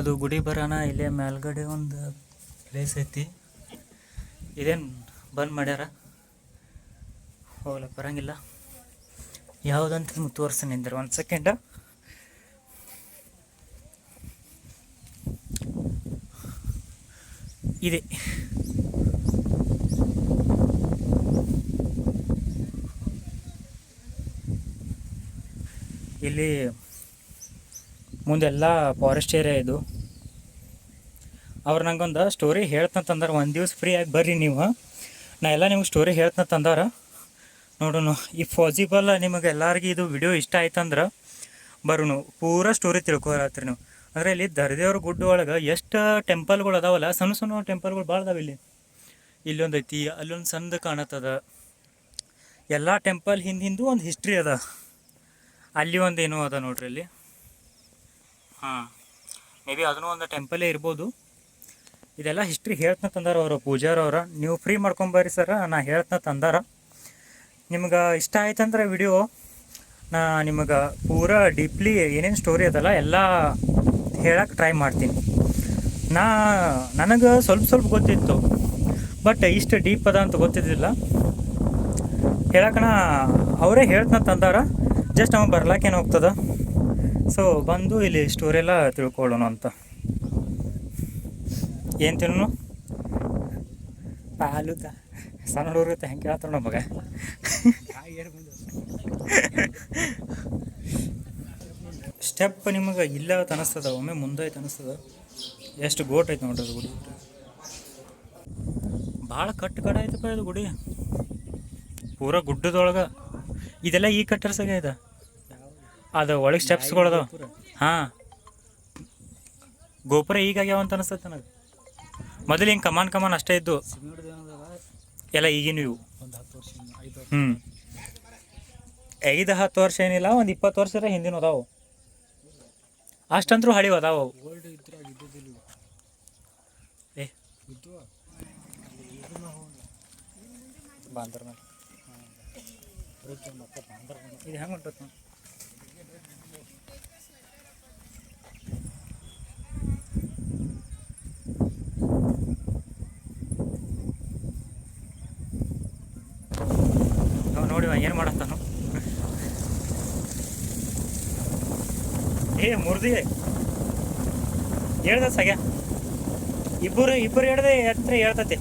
ಅದು ಗುಡಿ ಬರೋಣ ಇಲ್ಲೇ ಮೇಲ್ಗಡೆ ಒಂದು ಪ್ಲೇಸ್ ಐತಿ. ಇದೇನು ಬಂದ್ ಮಾಡ್ಯಾರ, ಹೋಗ್ಲಕ್ಕೆ ಬರಂಗಿಲ್ಲ. ಯಾವುದಂತ ನಿಮ್ಗೆ ತೋರಿಸ್ತೀನಿ ನಿಂದ್ರೆ ಒಂದು ಸೆಕೆಂಡ. ಇದೆ ಇಲ್ಲಿ ಮುಂದೆಲ್ಲ ಫಾರೆಸ್ಟ್ ಏರಿಯಾ ಇದು. ಅವ್ರು ನಂಗೊಂದು ಸ್ಟೋರಿ ಹೇಳ್ತಂತಂದಾರ, ಒಂದು ದಿವ್ಸ ಫ್ರೀ ಆಗಿ ಬರ್ರಿ ನೀವು, ನಾ ಎಲ್ಲ ನಿಮ್ಗೆ ಸ್ಟೋರಿ ಹೇಳ್ತಂತಂದಾರ. ನೋಡೋಣ ಈ ಪಾಸಿಬಲ್ ನಿಮಗೆ ಎಲ್ಲರಿಗೂ ಇದು ವಿಡಿಯೋ ಇಷ್ಟ ಆಯ್ತಂದ್ರೆ ಬರೋಣ ಪೂರ ಸ್ಟೋರಿ ತಿಳ್ಕೊಳತ್ರಿ ನೀವು. ಅಂದರೆ ಇಲ್ಲಿ ದರ್ದೇವ್ರ ಗುಡ್ಡ ಒಳಗೆ ಎಷ್ಟು ಟೆಂಪಲ್ಗಳು ಅದಾವಲ್ಲ, ಸಣ್ಣ ಸಣ್ಣ ಟೆಂಪಲ್ಗಳು ಭಾಳ ಅದಾವ. ಇಲ್ಲೊಂದು ಐತಿ, ಅಲ್ಲೊಂದು ಸಣ್ಣದು ಕಾಣತ್ತದ. ಎಲ್ಲ ಟೆಂಪಲ್ ಹಿಂದಿಂದು ಒಂದು ಹಿಸ್ಟ್ರಿ ಅದ. ಅಲ್ಲಿ ಒಂದು ಏನೋ ಅದ ನೋಡ್ರಿ ಅಲ್ಲಿ. ಮೇ ಬಿ ಅದನ್ನೂ ಒಂದು ಟೆಂಪಲೇ ಇರ್ಬೋದು. ಇದೆಲ್ಲ ಹಿಸ್ಟ್ರಿ ಹೇಳ್ತನ ತಂದಾರ ಅವರು ಪೂಜಾರವ್ರ. ನೀವು ಫ್ರೀ ಮಾಡ್ಕೊಂಬರ್ರಿ ಸರ, ನಾ ಹೇಳ್ತನ ತಂದಾರ. ನಿಮ್ಗೆ ಇಷ್ಟ ಆಯ್ತಂದ್ರೆ ವಿಡಿಯೋ ನಾ ನಿಮಗೆ ಪೂರಾ ಡೀಪ್ಲಿ ಏನೇನು ಸ್ಟೋರಿ ಅದಲ್ಲ ಎಲ್ಲ ಹೇಳಕ್ಕೆ ಟ್ರೈ ಮಾಡ್ತೀನಿ. ನನಗೆ ಸ್ವಲ್ಪ ಗೊತ್ತಿತ್ತು, ಬಟ್ ಇಷ್ಟು ಡೀಪ್ ಅದ ಅಂತ ಗೊತ್ತಿದ್ದಿಲ್ಲ. ಹೇಳಕ್ಕಣ ಅವರೇ ಹೇಳ್ತನ ತಂದಾರ, ಜಸ್ಟ್ ನಮಗೆ ಬರ್ಲಾಕೇನು ಹೋಗ್ತದ. ಸೊ ಬಂದು ಇಲ್ಲಿ ಸ್ಟೋರಿ ಎಲ್ಲ ತಿಳ್ಕೊಳ್ಳೋಣ ಅಂತ. ಏನು ತಿನ್ನು ಪಾಲುದ ಸಣ್ಣ ಹುಡುಗರುತ್ತೆ ಹೆಂಗೆ ಕೇಳ್ತಾರ ನಮ್ಮ ಮಗ. ಸ್ಟೆಪ್ ನಿಮಗೆ ಇಲ್ಲ ಅನಿಸ್ತದ, ಒಮ್ಮೆ ಮುಂದೆ ಐತೆ ಅನಿಸ್ತದ. ಎಷ್ಟು ಗೋಟ್ ಐತೆ ನೋಡ್ರಿ ಅದು ಗುಡಿ. ಭಾಳ ಕಟ್ಟು ಕಡೆ ಐತಪ್ಪ ಇದು ಗುಡಿ, ಪೂರ ಗುಡ್ಡದೊಳಗೆ. ಇದೆಲ್ಲ ಈ ಕಟ್ಟರ್ಸಾಗ ಇದೆ, ಅದು ಒಳಗೆ ಸ್ಟೆಪ್ಸ್ಗಳದಾವ. ಹಾಂ, ಗೋಪುರ ಈಗಾಗ್ಯಾವ ಅಂತ ಅನಿಸ್ತೈತೆ ನನಗೆ. ಮೊದಲು ಹಿಂಗೆ ಕಮಾನ್ ಅಷ್ಟೇ ಇದ್ದು ಎಲ್ಲ ಈಗಿನ ಇವು. 5-10 ವರ್ಷ ಏನಿಲ್ಲ, ಒಂದು 20 ವರ್ಷದ ಹಿಂದಿನ ಅದಾವು. ಅಷ್ಟಂದ್ರೂ ಹಳಿವು ಅದಾವು. ಇದು ಹೆಂಗೆ ಉಂಟು ನೋಡಿ ಏನು ಮಾಡತ್ತಾನು. ಮುರ್ದಿ ಹೇಳ್ದ ಸಗ್ಯ, ಇಬ್ಬರು ಹೇಳ್ದೆ ಹತ್ರ ಹೇಳ್ತತಿ.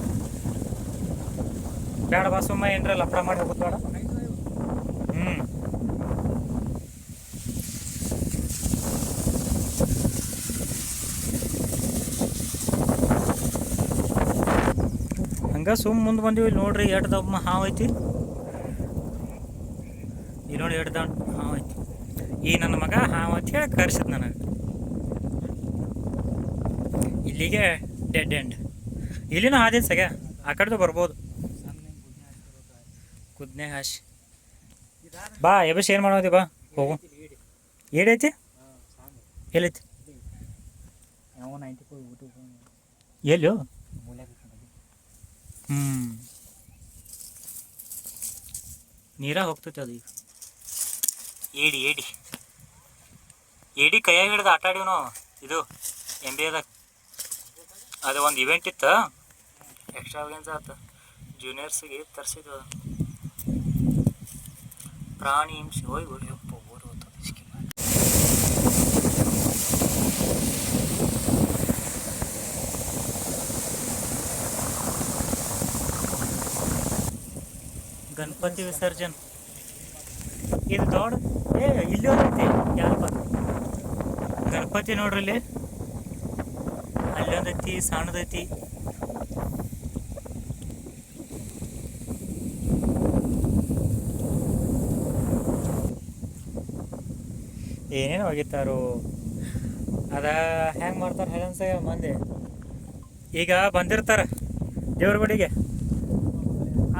ಬೇಡ ಬಾ, ಸುಮ್ಮ ಏನ್ರ ಲಫಡ ಮಾಡಿ ಹೋಗುತ್ತ ಬೇಡ. ಹಂಗೆ ಮುಂದೆ ಬಂದೀವಿ. ಇಲ್ಲಿ ನೋಡ್ರಿ ಎಷ್ಟು ದಮ್ಮ ಹಾವು ಐತಿ. ಇಲ್ಲಿ ನೋಡಿ ಎಷ್ಟು ದೊಡ್ಡ ಹಾವು ಐತಿ. ಈ ನನ್ನ ಮಗ ಹಾವು ಅಂತ ಹೇಳಿ ಕರ್ಸಿದ್ ನನಗೆ. ಇಲ್ಲಿಗೆ ಡೆಡ್ ಎಂಡ್. ಇಲ್ಲಿನೂ ಹಾದಿಲ್ಲ ಸಗ್ಯ, ಆ ಕಡೆದು ಬರ್ಬೋದು. ಕುದ್ನೆ ಹಾಶಿ ಬಾ ಎಬಸ್ ಏನು ಮಾಡೋದಿ, ಬಾ ಹೋಗು. ಏಡೈತಿ ಎಲ್ಲೈತಿ ಎಲ್ಲೋ. ನೀರಾಗ ಹೋಗ್ತೈತಿ ಅದು. ಈಗ ಏಡಿ ಕೈಯಾಗ ಹಿಡ್ದು ಆಟ ಆಡೀವಿ ನಾವು. ಇದು MBAದಾಗ ಅದು ಒಂದು ಇವೆಂಟ್ ಇತ್ತು, ಎಕ್ಸ್ಟ್ರಾವೆಗೆನ್ಸ್ ಆಯ್ತು. ಜೂನಿಯರ್ಸಿಗೆ ತರಿಸಿದ್ವು ಪ್ರಾಣಿ ಹಿಂಸೆ. ಹೋಗಿ ಹೊಡಿಯಪ್ಪ ಓಡಿ ಹೋಗ್ತದೆ. ಗಣಪತಿ ವಿಸರ್ಜನ್ ಇದು ದೊಡ್ಡ ಇಲ್ಲಿ ಒಂದೈತಿ. ಯಾರಪ್ಪ ಗಣಪತಿ ನೋಡ್ರಿ, ಇಲ್ಲಿ ಅಲ್ಲೊಂದೈತಿ, ಸಣ್ಣದೈತಿ. ಏನೇನು ಒಗಿತಾರೋ ಅದ ಹೆಂಗೆ ಮಾಡ್ತಾರೆ ಹೇಳನ್ಸ ಮಂದಿ. ಈಗ ಬಂದಿರ್ತಾರ ದೇವ್ರ ಗುಡಿಗೆ,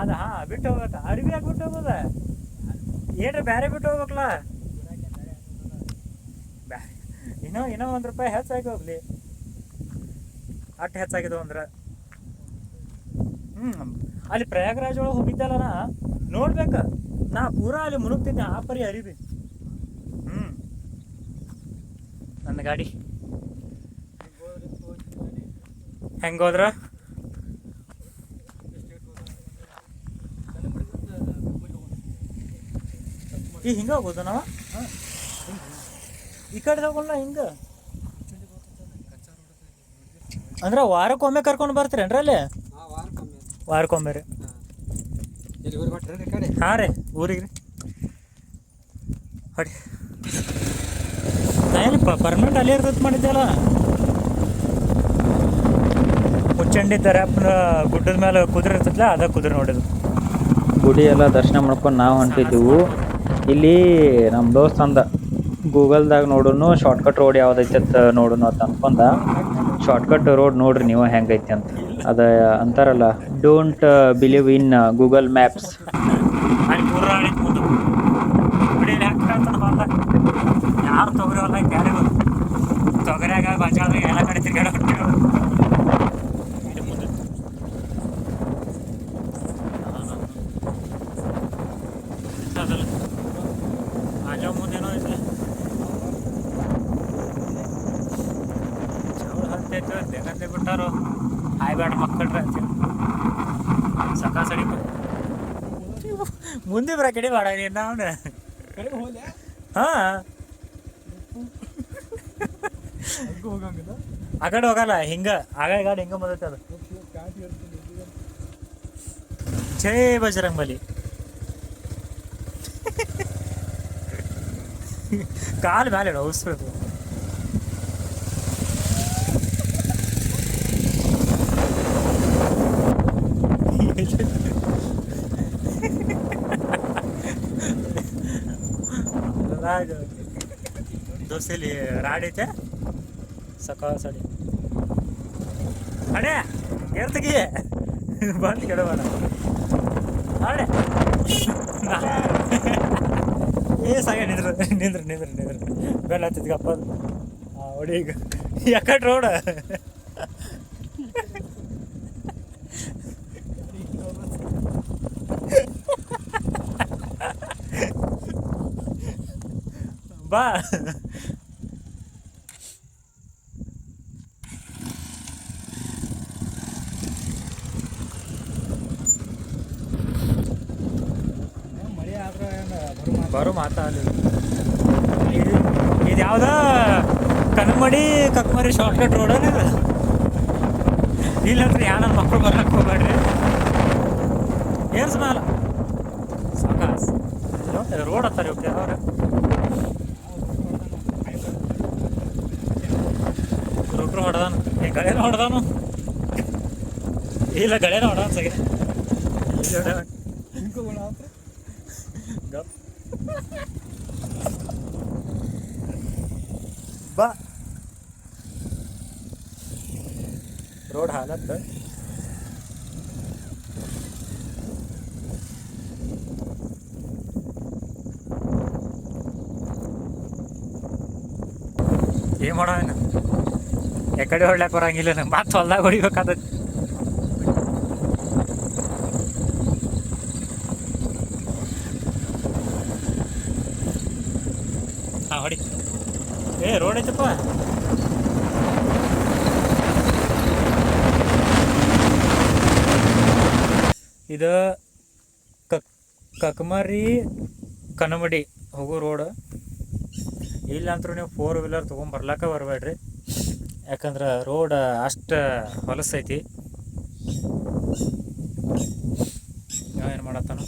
ಅದ ಬಿಟ್ಟು ಹೋಗ್ಬೇಕ. ಅರಿವಿ ಯಾಕೆ ಬಿಟ್ಟು ಹೋಗೋದ, ಏನ್ರಿ ಬೇರೆ ಬಿಟ್ಟು ಹೋಗ್ಬೇಕಲ್ಲ. ಇನ್ನೂ ₹1 ಹೆಚ್ಚಾಗಿ ಹೋಗ್ಲಿ, ಅಷ್ಟು ಹೆಚ್ಚಾಗಿದ್ದು ಅಂದ್ರೆ. ಅಲ್ಲಿ ಪ್ರಯಾಗರಾಜ್ ಒಳಗೆ ಹೋಗಿದ್ದಲ್ಲ ನಾ, ನೋಡ್ಬೇಕ. ನಾ ಪೂರಾ ಅಲ್ಲಿ ಮುಳುಗ್ತಿದ್ದೆ ಆ ಪರಿ ಅರಿವಿ. ನನ್ನ ಗಾಡಿ ಹೆಂಗೆ ಹೋದ್ರ ಈ ಹಿಂಗೆ ಹೋಗೋದು ನಾವು ಈ ಕಡೆ ಹೋಗೋಣ ಹಿಂಗೆ ಅಂದ್ರೆ ವಾರಕ್ಕೊಮ್ಮೆ ಕರ್ಕೊಂಡು ಬರ್ತೀರೇನ್ರಿ ಅಲ್ಲಿ ವಾರಕ್ಕೊಮ್ಮೆ ರೀ ಹಾಂ ರೀ ಊರಿಗೆ ರೀ ಹೊಡಿ ನಾ ಎಲ್ಲಿ ಪರ್ಮನೆಂಟ್ ಅಲ್ಲೇ ಇರ್ತೈತೆ ಮಾಡಿದ್ದೆಲ್ಲ ಮುಚ್ಚಂಡಿ ದರ್ಯಾಪ್ನ ಗುಡ್ಡದ ಮೇಲೆ ಕುದುರೆ ಇರ್ತೈತಲ್ಲ ಅದ ಕುದುರೆ ನೋಡಿದ್ದು ಗುಡಿ ಎಲ್ಲ ದರ್ಶನ ಮಾಡ್ಕೊಂಡು ನಾವು ಹೊಂಟಿದ್ದೀವಿ. ಇಲ್ಲಿ ನಮ್ಮ ದೋಸ್ತ್ ಅಂದ ಗೂಗಲ್ದಾಗ ನೋಡೋನು ಶಾರ್ಟ್ಕಟ್ ರೋಡ್ ಯಾವ್ದೈತೆ ಅಂತ ನೋಡೋನು ಅಂತ ಅನ್ಕೊಂಡ. ಶಾರ್ಟ್ಕಟ್ ರೋಡ್ ನೋಡ್ರಿ ನೀವು ಹೆಂಗೈತಿ ಅಂತ. ಅದ ಅಂತಾರಲ್ಲ don't believe in Google maps. ಯಾರು ತೊಗರಿ ಹೊಲ ಯಾರಿಗೂ ತೊಗರಿಯಾಗ ಬಜಾರ್ದಾಗ ಎಲ್ಲ ಕಡೆ ತಿರ್ಗಾಡ ಆಜೋ ಮುಂದೇನೋ ಐತೆ ಚೌಳ ಹತ್ತೈತೆ ದೇಗಂದೆ ಬಿಟ್ಟಾರು ಹಾಯ್ಬೇಡ ಮಕ್ಕಳ್ರಿ ಅಂತ ಸಕಾ ಸಡಿ ಮುಂದೆ ಬರ ಕಡೆ ಬೇಡ ನೀನು ಅವನು ಹಾಂ ಆ ಕಡೆ ಹೋಗಲ್ಲ ಹಿಂಗ ಆಗ ಗಾಡಿ ಹಿಂಗ ಬಂದೈತೆ ಅದು ಜೈ ಬಜರಂಗ್ ಬಲಿ ಕಾಲು ಮೇಲೆ ಇಡ ಉಸ್ಬೇಕು ದೋಸೆಲಿ ರಾಡ್ ಐತೆ ಸಕಾಲ ಸಡಿ ಅಡೆ ಏರ್ತಗಿ ಬಂದು ಕೆಡಬೇಡ ಅಡೆ ಸಾಗ ನಿಂದ್ರ ನಿಂದ್ರ ನಿಂದ್ರ ನಿಂದ್ರ ಬೆಲ್ಲ ಹತ್ತಿದ್ಗಪ್ಪ ಹೊಡಿ ಈಗ ಯಾಕಡೆ ರೋಡ ಬಾ ಬರೋ ಮಾತಾಡಲಿ ಇದು ಯಾವ್ದ ಕನಮಡಿ ಕಕ್ಮರಿ ಶಾರ್ಟ್ಕಟ್ ರೋಡ್ ಇದು ಇಲ್ಲಂದ್ರೆ ಯಾ ನನ್ನ ಮಕ್ಕಳು ಬರ್ಲಕ್ಕೆ ಹೋಗ್ಬೇಡ್ರಿ ಏನು ಸ್ಮೆಲ್ ಸಾಕಾಸ್ ರೋಡ್ ಹತ್ತಾರೆ ಓಕೆ ಅವ್ರೆ ರುಟ್ರು ಹೊಡೆದಾನು ಗಳೆನ ಹೊಡೆದಾನು ಇಲ್ಲ ಗಳೆನ ಹೊಡೆದಾನ ಸಗಿ ಬಾ ರೋಡ್ ಹಾಲತ್ತ ಏನ್ ಮಾಡೋ ಎಕಡೆ ಹೊಡ್ಲಾಕ್ ಬರಂಗಿಲ್ಲ ನಂಗೆ ಮತ್ತೆ ಹೊಲ್ದಾಗ ಹೊಡಿಬೇಕಾದ ಹಾಂ ಹೊಡಿ ಏ ರೋಡ್ ಐತಪ್ಪ ಇದು ಕಕ್ಮರಿ ಕನಮಡಿ ಹೋಗೋ ರೋಡ್ ಇಲ್ಲಂತರೂ ನೀವು 4 ವೀಲರ್ ತೊಗೊಂಬರ್ಲಾಕ ಬರಬೇಡ್ರಿ ಯಾಕಂದ್ರೆ ರೋಡ್ ಅಷ್ಟು ಹೊಲಸೈತಿ ಏನು ಮಾಡತ್ತಾನ